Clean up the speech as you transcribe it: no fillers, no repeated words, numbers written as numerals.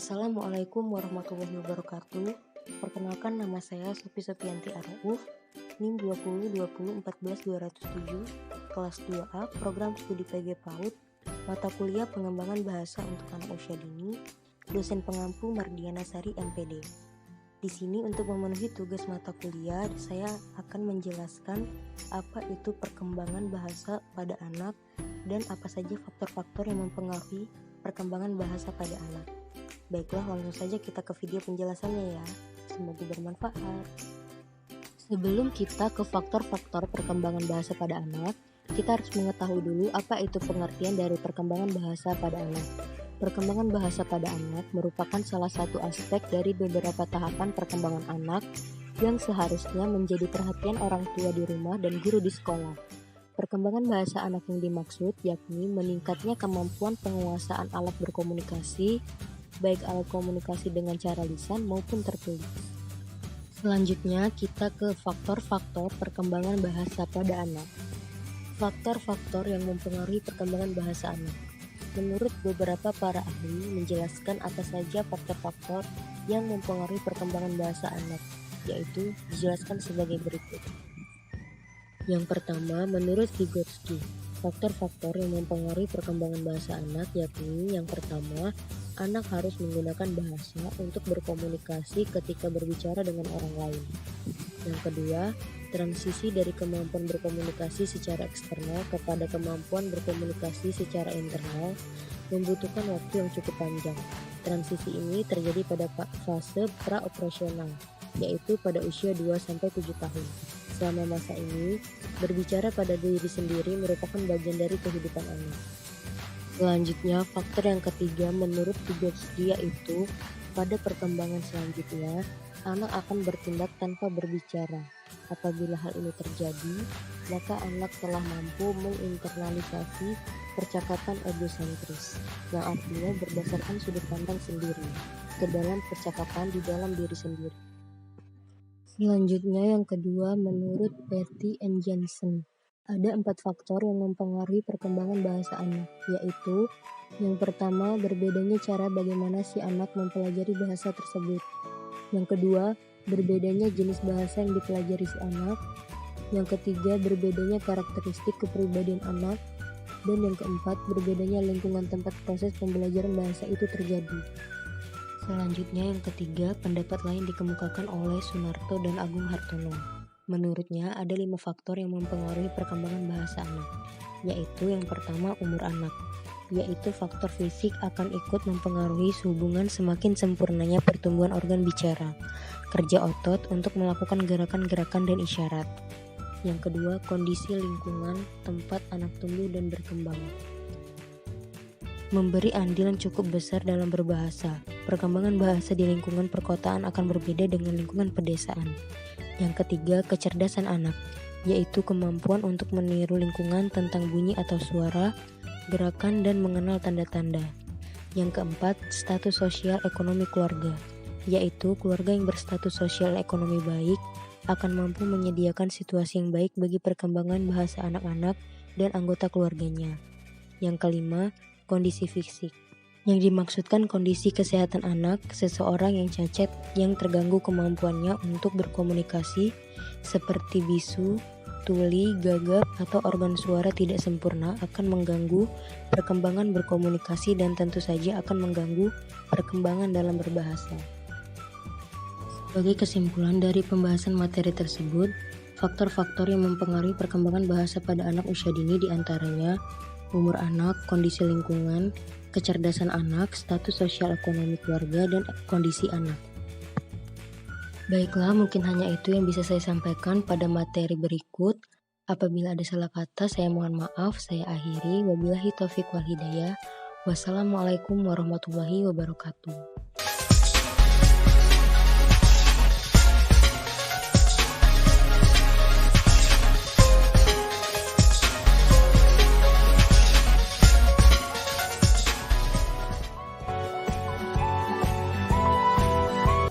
Assalamualaikum warahmatullahi wabarakatuh. Perkenalkan, nama saya Sofi Sofianti Arauf, NIM 2020141207, kelas 2A, program studi PG PAUD, mata kuliah pengembangan bahasa untuk anak usia dini, dosen pengampu Mardiana Sari MPD. Di sini untuk memenuhi tugas mata kuliah, saya akan menjelaskan apa itu perkembangan bahasa pada anak dan apa saja faktor-faktor yang mempengaruhi perkembangan bahasa pada anak. Baiklah, langsung saja kita ke video penjelasannya ya. Semoga bermanfaat. Sebelum kita ke faktor-faktor perkembangan bahasa pada anak, kita harus mengetahui dulu apa itu pengertian dari perkembangan bahasa pada anak. Perkembangan bahasa pada anak merupakan salah satu aspek dari beberapa tahapan perkembangan anak yang seharusnya menjadi perhatian orang tua di rumah dan guru di sekolah. Perkembangan bahasa anak yang dimaksud yakni meningkatnya kemampuan penguasaan alat berkomunikasi, baik alat komunikasi dengan cara lisan maupun tertulis. Selanjutnya kita ke faktor-faktor perkembangan bahasa pada anak. Faktor-faktor yang mempengaruhi perkembangan bahasa anak. Menurut beberapa para ahli menjelaskan apa saja faktor-faktor yang mempengaruhi perkembangan bahasa anak, yaitu dijelaskan sebagai berikut. Yang pertama, menurut Vygotsky, faktor-faktor yang mempengaruhi perkembangan bahasa anak yakni yang pertama, anak harus menggunakan bahasa untuk berkomunikasi ketika berbicara dengan orang lain. Yang kedua, transisi dari kemampuan berkomunikasi secara eksternal kepada kemampuan berkomunikasi secara internal membutuhkan waktu yang cukup panjang. Transisi ini terjadi pada fase pra-operasional, yaitu pada usia 2-7 tahun. Selama masa ini, berbicara pada diri sendiri merupakan bagian dari kehidupan anak. Selanjutnya, faktor yang ketiga menurut Vygotsky yaitu pada perkembangan selanjutnya, anak akan bertindak tanpa berbicara. Apabila hal ini terjadi, maka anak telah mampu menginternalisasi percakapan egosentris, yang artinya berdasarkan sudut pandang sendiri, ke dalam percakapan di dalam diri sendiri. Selanjutnya yang kedua menurut Petty and Jensen, ada 4 faktor yang mempengaruhi perkembangan bahasa anak, yaitu yang pertama, berbedanya cara bagaimana si anak mempelajari bahasa tersebut. Yang kedua, berbedanya jenis bahasa yang dipelajari si anak. Yang ketiga, berbedanya karakteristik kepribadian anak. Dan yang keempat, berbedanya lingkungan tempat proses pembelajaran bahasa itu terjadi. Selanjutnya yang ketiga, pendapat lain dikemukakan oleh Sunarto dan Agung Hartono. Menurutnya ada 5 faktor yang mempengaruhi perkembangan bahasa anak, yaitu yang pertama umur anak, yaitu faktor fisik akan ikut mempengaruhi hubungan semakin sempurnanya pertumbuhan organ bicara, kerja otot untuk melakukan gerakan-gerakan dan isyarat. Yang kedua, kondisi lingkungan tempat anak tumbuh dan berkembang. Memberi andil yang cukup besar dalam berbahasa. Perkembangan bahasa di lingkungan perkotaan akan berbeda dengan lingkungan pedesaan. Yang ketiga, kecerdasan anak, yaitu kemampuan untuk meniru lingkungan tentang bunyi atau suara, gerakan, dan mengenal tanda-tanda. Yang keempat, status sosial ekonomi keluarga, yaitu keluarga yang berstatus sosial ekonomi baik akan mampu menyediakan situasi yang baik bagi perkembangan bahasa anak-anak dan anggota keluarganya. Yang kelima, kondisi fisik. Yang dimaksudkan kondisi kesehatan anak, seseorang yang cacat yang terganggu kemampuannya untuk berkomunikasi seperti bisu, tuli, gagap, atau organ suara tidak sempurna akan mengganggu perkembangan berkomunikasi dan tentu saja akan mengganggu perkembangan dalam berbahasa. Sebagai kesimpulan dari pembahasan materi tersebut, faktor-faktor yang mempengaruhi perkembangan bahasa pada anak usia dini diantaranya umur anak, kondisi lingkungan, kecerdasan anak, status sosial ekonomi keluarga, dan kondisi anak. Baiklah, mungkin hanya itu yang bisa saya sampaikan pada materi berikut. Apabila ada salah kata, saya mohon maaf. Saya akhiri. Wabillahi taufiq wal hidayah. Wassalamualaikum warahmatullahi wabarakatuh.